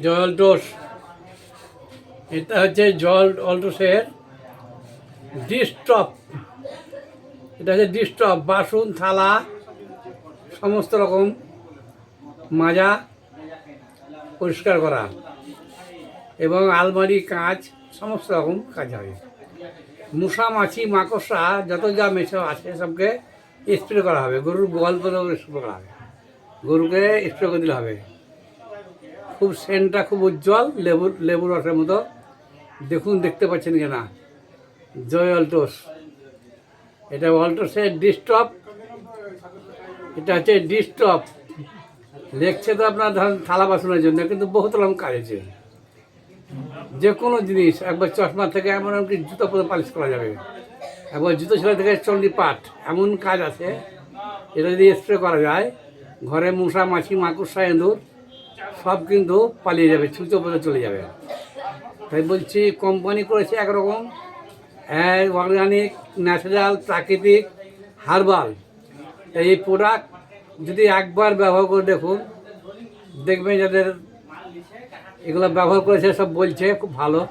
জয় অলটোস, এটা হচ্ছে জয় অলটোসের ডিস্টপ। এটা হচ্ছে ডিস্টপ, বাসন থালা সমস্ত রকম মাজা পরিষ্কার করা এবং আলমারি কাঁচ সমস্ত রকম কাজ হয়। মশা মাছি মাকড়সা যত যা মেশো আছে সবকে স্প্রে করা হবে। গরুর গোয়াল পরেও স্প্রে করা হবে, গরুকে স্প্রে করে দিতে হবে। খুব সেন্টটা খুব উজ্জ্বল, লেবুর রসের মতো। দেখুন, দেখতে পাচ্ছেন কিনা, জয় অলটোস। এটা অলটোসের ডিস্টপ। এটা হচ্ছে ডিস্টপ, লেখছে তো আপনার ধরেন থালা বাসনের জন্য, কিন্তু বহুত রকম কাজ আছে। যে কোনো জিনিস, একবার চশমা থেকে এমনকি জুতো পর্যন্ত পালিশ করা যাবে, একবার জুতো ছেলে থেকে চণ্ডী পাঠ, এমন কাজ আছে। এটা যদি স্প্রে করা যায়, ঘরে মশা মাছি মাকড়সা এঁদুর সব কিন্তু পালিয়ে যাবে, ছুঁচো পর্যন্ত চলে যাবে। তাই বলছি, কোম্পানি করেছে একরকম, অর্গানিক, ন্যাচারাল, প্রাকৃতিক, হার্বাল। এই প্রোডাক্ট যদি একবার ব্যবহার করে দেখুন, দেখবেন যাদের এগুলো ব্যবহার করেছে সব বলছে খুব ভালো।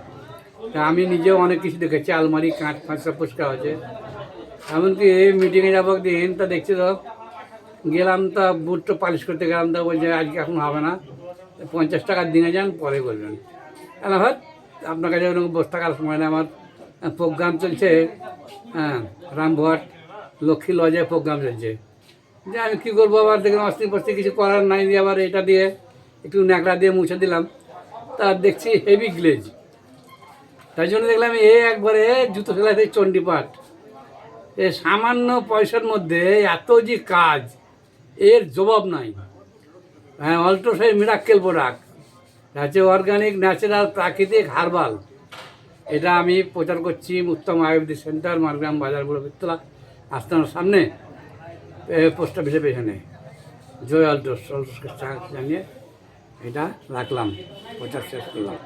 তা আমি নিজেও অনেক কিছু দেখেছি, আলমারি কাঁচ ফাঁচ সব পরিষ্কার হয়েছে। এমনকি মিটিংয়ে যাবো একদিন, তা দেখছি তো গেলাম, তা বুটটা পালিশ করতে গেলাম, তা বলছে আজকে এখন হবে না, 50 টাকা দিয়ে যান, পরে করবেন। এলা হয় আপনার কাছে ওরকম বসে থাকার সময় না, আমার প্রোগ্রাম চলছে, হ্যাঁ, রামভট লক্ষ্মী লজে প্রোগ্রাম চলছে। যে আমি কী করবো, আবার দেখলাম অস্তি পস্তি কিছু করার নাই, দিয়ে আবার এটা দিয়ে একটু ন্যাকড়া দিয়ে মুছে দিলাম, তা দেখছি হেভি গ্লেজ। তাই জন্য দেখলাম একবারে জুতো সেলাইতে চণ্ডীপাঠ। সামান্য পয়সার মধ্যে এত যে কাজ, এর জবাব নাই। হ্যাঁ, অলটোসের মিরাক্কেল প্রোডাক্ট হচ্ছে অর্গানিক, ন্যাচারাল, প্রাকৃতিক, হার্বাল। এটা আমি প্রচার করছি উত্তম আয়ুর্বেদিক সেন্টার, মারগ্রাম বাজার, বুড়োবিতলা আস্তানার সামনে, পোস্ট অফিসের পেছনে। জয় অলটোস, অলটোসকে জানিয়ে এটা রাখলাম, প্রচার শেষ করলাম।